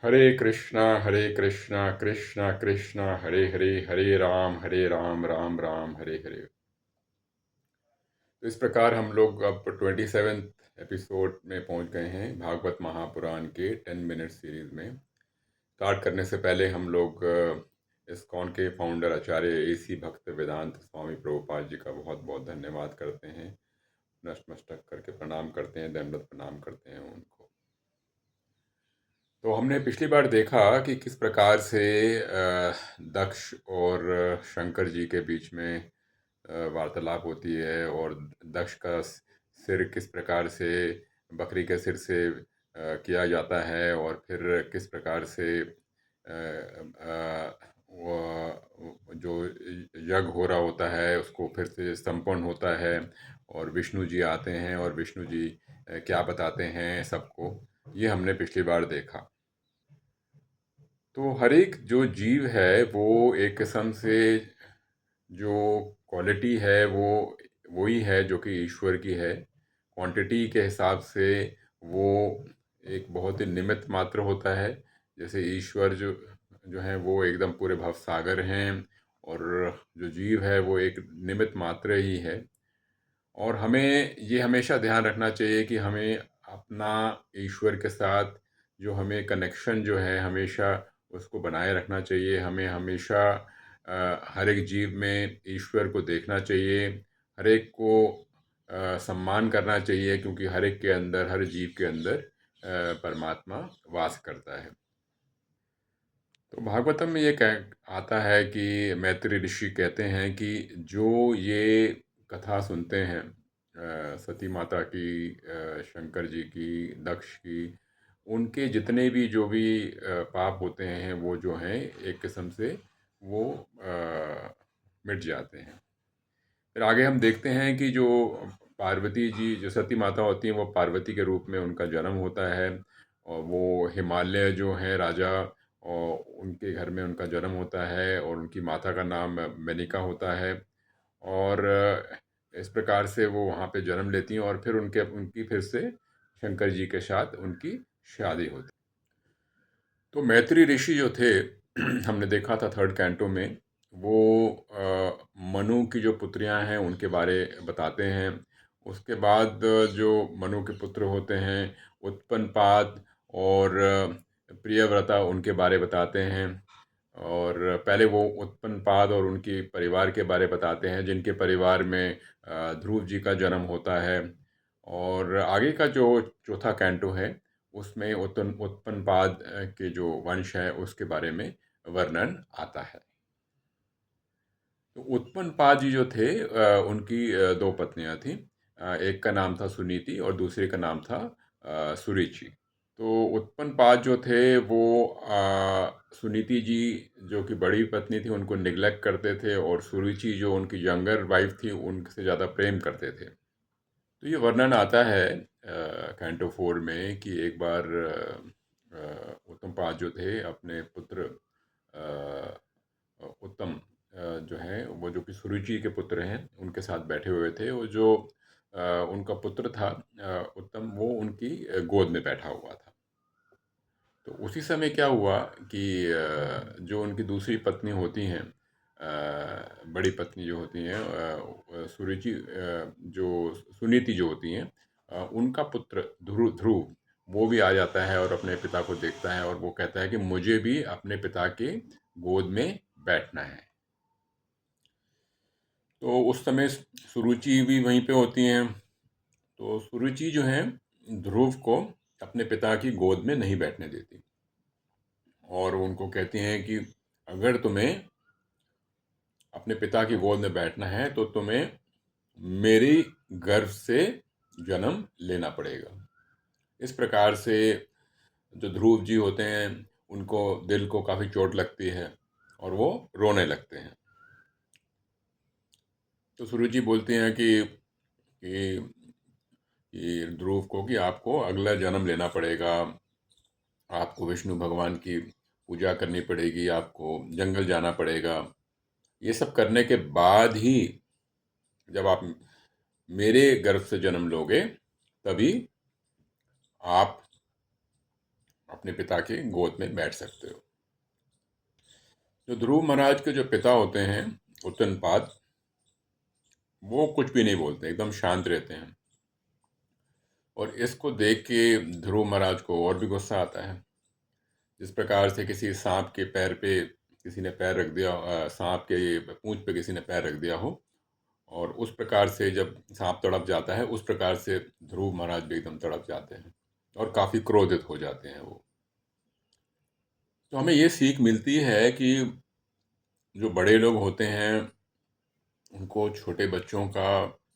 हरे कृष्णा कृष्णा कृष्णा हरे हरे, हरे राम राम राम हरे हरे। तो इस प्रकार हम लोग अब 27th एपिसोड में पहुंच गए हैं भागवत महापुराण के 10 मिनट सीरीज में। स्टार्ट करने से पहले हम लोग इस्कॉन के फाउंडर आचार्य एसी भक्त वेदांत स्वामी प्रभुपाद जी का बहुत बहुत धन्यवाद करते हैं। नतमस्तक करके प्रणाम करते हैं, दंडवत प्रणाम करते हैं उनको। तो हमने पिछली बार देखा कि किस प्रकार से दक्ष और शंकर जी के बीच में वार्तालाप होती है, और दक्ष का सिर किस प्रकार से बकरी के सिर से किया जाता है, और फिर किस प्रकार से वो जो यज्ञ हो रहा होता है उसको फिर से संपन्न होता है, और विष्णु जी आते हैं और विष्णु जी क्या बताते हैं सबको। ये हमने पिछली बार देखा। तो हर एक जो जीव है वो एक किस्म से जो क्वालिटी है वो वही है जो कि ईश्वर की है। क्वांटिटी के हिसाब से वो एक बहुत ही निमित्त मात्र होता है। जैसे ईश्वर जो जो है वो एकदम पूरे भवसागर हैं, और जो जीव है वो एक निमित्त मात्र ही है। और हमें ये हमेशा ध्यान रखना चाहिए कि हमें अपना ईश्वर के साथ जो हमें कनेक्शन जो है हमेशा उसको बनाए रखना चाहिए। हमें हमेशा हर एक जीव में ईश्वर को देखना चाहिए, हर एक को सम्मान करना चाहिए, क्योंकि हर एक के अंदर, हर जीव के अंदर परमात्मा वास करता है। तो भागवतम में ये कह आता है कि मैत्री ऋषि कहते हैं कि जो ये कथा सुनते हैं सती माता की, शंकर जी की, दक्ष की, उनके जितने भी जो भी पाप होते हैं वो जो हैं एक किस्म से वो मिट जाते हैं। फिर आगे हम देखते हैं कि जो पार्वती जी, जो सती माता होती हैं, वो पार्वती के रूप में उनका जन्म होता है, और वो हिमालय जो हैं राजा, और उनके घर में उनका जन्म होता है, और उनकी माता का नाम मेनिका होता है। और इस प्रकार से वो वहाँ पे जन्म लेती हैं, और फिर उनके उनकी फिर से शंकर जी के साथ उनकी शादी होती। तो मैत्री ऋषि जो थे हमने देखा था थर्ड कैंटो में, वो मनु की जो पुत्रियां हैं उनके बारे बताते हैं। उसके बाद जो मनु के पुत्र होते हैं, उत्पन्नपाद और प्रियव्रता, उनके बारे बताते हैं। और पहले वो उत्पन्नपाद और उनकी परिवार के बारे बताते हैं, जिनके परिवार में ध्रुव जी का जन्म होता है। और आगे का जो चौथा कैंटो है उसमें उत्पन्नपाद के जो वंश है उसके बारे में वर्णन आता है। तो उत्पन्नपाद जी जो थे उनकी दो पत्नियां थीं। एक का नाम था सुनीति और दूसरे का नाम था सुरुचि। तो उत्पन्नपाद जो थे वो सुनीति जी जो कि बड़ी पत्नी थी उनको निग्लेक्ट करते थे, और सुरुचि जो उनकी यंगर वाइफ थी उनसे ज़्यादा प्रेम करते थे। तो ये वर्णन आता है कैंटो 4 में कि एक बार उत्तमपाद जो थे अपने पुत्र उत्तम जो है वो जो कि सुरुचि के पुत्र हैं उनके साथ बैठे हुए थे। वो जो उनका पुत्र था उत्तम, वो उनकी गोद में बैठा हुआ था। तो उसी समय क्या हुआ कि जो उनकी दूसरी पत्नी होती हैं, बड़ी पत्नी जो होती हैं सुरुचि, जो सुनीति जो होती हैं, उनका पुत्र ध्रुव ध्रुव वो भी आ जाता है और अपने पिता को देखता है, और वो कहता है कि मुझे भी अपने पिता के गोद में बैठना है। तो उस समय सुरुचि भी वहीं पे होती हैं। तो सुरुचि जो है ध्रुव को अपने पिता की गोद में नहीं बैठने देती, और उनको कहती हैं कि अगर तुम्हें अपने पिता की गोद में बैठना है तो तुम्हें मेरी गर्भ से जन्म लेना पड़ेगा। इस प्रकार से जो ध्रुव जी होते हैं उनको दिल को काफ़ी चोट लगती है और वो रोने लगते हैं। तो सुरुचि बोलती हैं कि ध्रुव को कि आपको अगला जन्म लेना पड़ेगा, आपको विष्णु भगवान की पूजा करनी पड़ेगी, आपको जंगल जाना पड़ेगा। ये सब करने के बाद ही जब आप मेरे गर्भ से जन्म लोगे तभी आप अपने पिता के गोद में बैठ सकते हो। जो ध्रुव महाराज के जो पिता होते हैं, उत्तनपाद, वो कुछ भी नहीं बोलते, एकदम शांत रहते हैं। और इसको देख के ध्रुव महाराज को और भी गुस्सा आता है। जिस प्रकार से किसी सांप के पैर पे किसी ने पैर रख दिया, सांप के पूंछ पे किसी ने पैर रख दिया हो, और उस प्रकार से जब सांप तड़प जाता है, उस प्रकार से ध्रुव महाराज भी एकदम तड़प जाते हैं और काफी क्रोधित हो जाते हैं वो। तो हमें ये सीख मिलती है कि जो बड़े लोग होते हैं उनको छोटे बच्चों का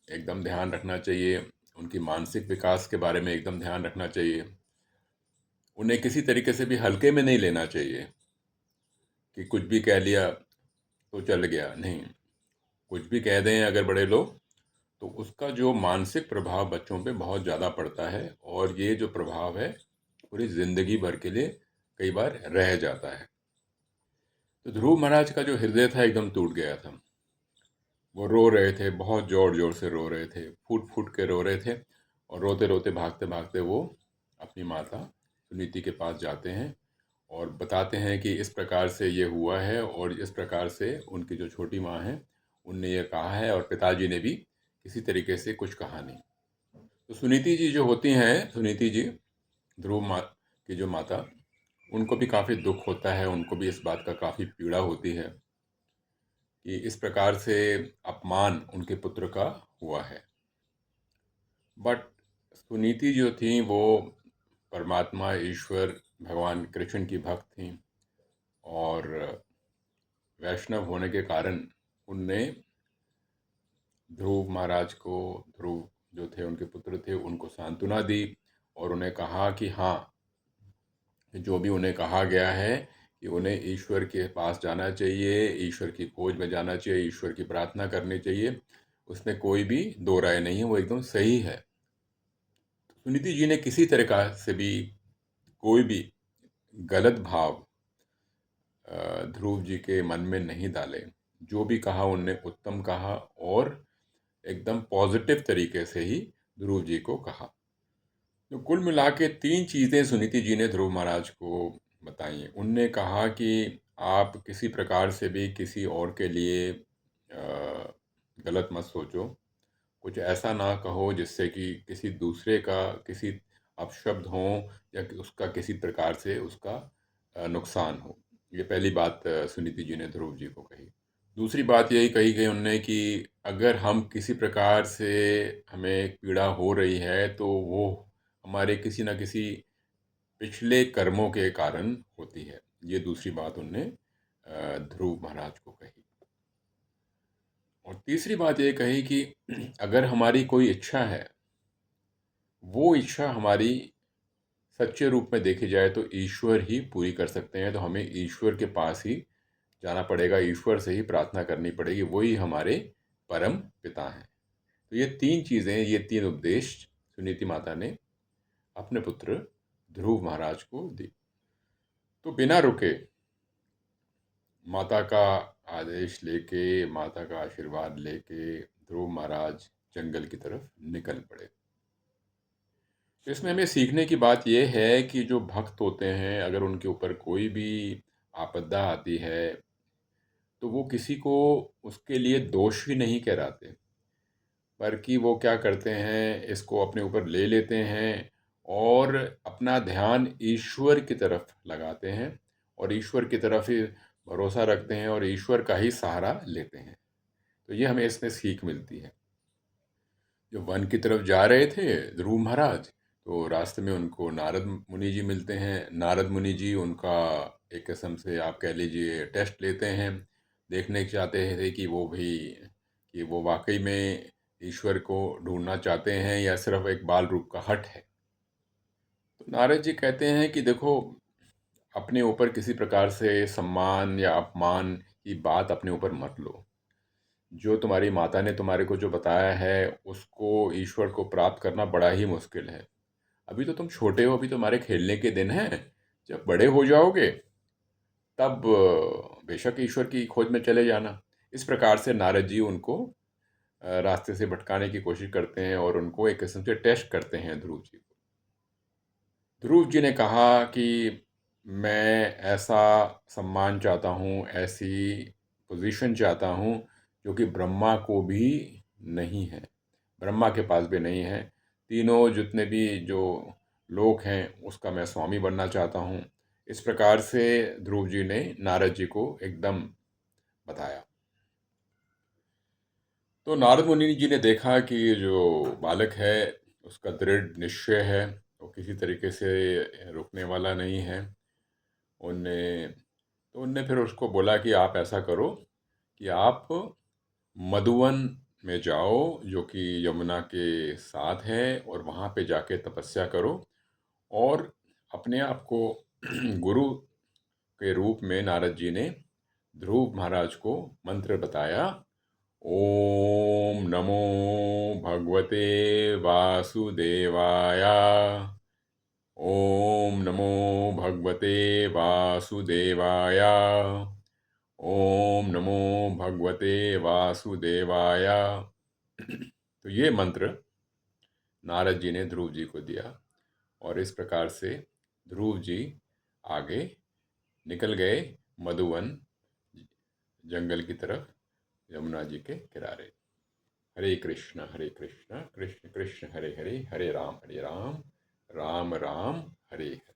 एकदम ध्यान रखना चाहिए, उनकी मानसिक विकास के बारे में एकदम ध्यान रखना चाहिए। उन्हें किसी तरीके से भी हल्के में नहीं लेना चाहिए कि कुछ भी कह लिया तो चल गया, नहीं। कुछ भी कह दें अगर बड़े लोग, तो उसका जो मानसिक प्रभाव बच्चों पे बहुत ज़्यादा पड़ता है, और ये जो प्रभाव है पूरी ज़िंदगी भर के लिए कई बार रह जाता है। तो ध्रुव महाराज का जो हृदय था एकदम टूट गया था। वो रो रहे थे, बहुत ज़ोर ज़ोर से रो रहे थे, फूट फूट के रो रहे थे, और रोते रोते भागते भागते वो अपनी माता सुनीति के पास जाते हैं और बताते हैं कि इस प्रकार से ये हुआ है, और इस प्रकार से उनकी जो छोटी माँ है उनने ये कहा है, और पिताजी ने भी किसी तरीके से कुछ कहा नहीं। तो सुनीति जी जो होती हैं, सुनीति जी ध्रुव माँ की जो माता, उनको भी काफ़ी दुख होता है, उनको भी इस बात का काफ़ी पीड़ा होती है कि इस प्रकार से अपमान उनके पुत्र का हुआ है। बट सुनीति जो थी वो परमात्मा ईश्वर भगवान कृष्ण की भक्त थी, और वैष्णव होने के कारण उनने ध्रुव महाराज को, ध्रुव जो थे उनके पुत्र थे, उनको सांत्वना दी और उन्हें कहा कि हाँ, जो भी उन्हें कहा गया है कि उन्हें ईश्वर के पास जाना चाहिए, ईश्वर की खोज में जाना चाहिए, ईश्वर की प्रार्थना करनी चाहिए, उसमें कोई भी दो राय नहीं है, वो एकदम सही है। सुनीति जी ने किसी तरह का से भी कोई भी गलत भाव ध्रुव जी के मन में नहीं डाले। जो भी कहा उनने उत्तम कहा, और एकदम पॉजिटिव तरीके से ही ध्रुव जी को कहा। तो कुल मिला के तीन चीज़ें सुनीति जी ने ध्रुव महाराज को बताई। उनने कहा कि आप किसी प्रकार से भी किसी और के लिए गलत मत सोचो, कुछ ऐसा ना कहो जिससे कि किसी दूसरे का किसी अपशब्द हो, या कि उसका किसी प्रकार से उसका नुकसान हो। ये पहली बात सुनीति जी ने ध्रुव जी को कही। दूसरी बात यही कही गई उनने कि अगर हम किसी प्रकार से हमें पीड़ा हो रही है तो वो हमारे किसी न किसी पिछले कर्मों के कारण होती है। ये दूसरी बात उनने ध्रुव महाराज को कही। और तीसरी बात ये कही कि अगर हमारी कोई इच्छा है, वो इच्छा हमारी सच्चे रूप में देखी जाए तो ईश्वर ही पूरी कर सकते हैं। तो हमें ईश्वर के पास ही जाना पड़ेगा, ईश्वर से ही प्रार्थना करनी पड़ेगी, वही हमारे परम पिता हैं। तो ये तीन चीज़ें, ये तीन उपदेश सुनीति माता ने अपने पुत्र ध्रुव महाराज को दी। तो बिना रुके माता का आदेश लेके, माता का आशीर्वाद लेके ध्रुव महाराज जंगल की तरफ निकल पड़े। तो इसमें हमें सीखने की बात यह है कि जो भक्त होते हैं, अगर उनके ऊपर कोई भी आपदा आती है तो वो किसी को उसके लिए दोषी नहीं ठहराते, बल्कि वो क्या करते हैं, इसको अपने ऊपर ले लेते हैं और अपना ध्यान ईश्वर की तरफ लगाते हैं, और ईश्वर की तरफ ही भरोसा रखते हैं, और ईश्वर का ही सहारा लेते हैं। तो ये हमें इसमें सीख मिलती है। जो वन की तरफ जा रहे थे ध्रुव महाराज, तो रास्ते में उनको नारद मुनि जी मिलते हैं। नारद मुनि जी उनका एक किस्म से आप कह लीजिए टेस्ट लेते हैं, देखने चाहते थे कि वो भी, कि वो वाकई में ईश्वर को ढूंढना चाहते हैं या सिर्फ एक बाल रूप का हट है। तो नारद जी कहते हैं कि देखो, अपने ऊपर किसी प्रकार से सम्मान या अपमान की बात अपने ऊपर मत लो। जो तुम्हारी माता ने तुम्हारे को जो बताया है, उसको, ईश्वर को प्राप्त करना बड़ा ही मुश्किल है। अभी तो तुम छोटे हो, अभी तुम्हारे खेलने के दिन हैं। जब बड़े हो जाओगे तब बेशक ईश्वर की खोज में चले जाना। इस प्रकार से नारद जी उनको रास्ते से भटकाने की कोशिश करते हैं, और उनको एक किस्म से टेस्ट करते हैं ध्रुव जी को। ध्रुव जी ने कहा कि मैं ऐसा सम्मान चाहता हूँ, ऐसी पोजीशन चाहता हूँ जो कि ब्रह्मा को भी नहीं है, ब्रह्मा के पास भी नहीं है। तीनों जितने भी जो लोग हैं उसका मैं स्वामी बनना चाहता हूँ। इस प्रकार से ध्रुव जी ने नारद जी को एकदम बताया। तो नारद मुनि जी ने देखा कि ये जो बालक है उसका दृढ़ निश्चय है, वो किसी तरीके से रुकने वाला नहीं है। उनने तो उनने फिर उसको बोला कि आप ऐसा करो कि आप मधुवन में जाओ जो कि यमुना के साथ है, और वहाँ पे जाके तपस्या करो, और अपने आप को गुरु के रूप में नारद जी ने ध्रुव महाराज को मंत्र बताया। ओम नमो भगवते वासुदेवाय। ओम नमो भगवते वासुदेवाय। ओम नमो भगवते वासुदेवाय। तो ये मंत्र नारद जी ने ध्रुव जी को दिया, और इस प्रकार से ध्रुव जी आगे निकल गए मधुवन जंगल की तरफ, यमुना जी के किनारे। हरे कृष्ण कृष्ण कृष्ण हरे हरे, हरे राम राम राम राम हरे हरे।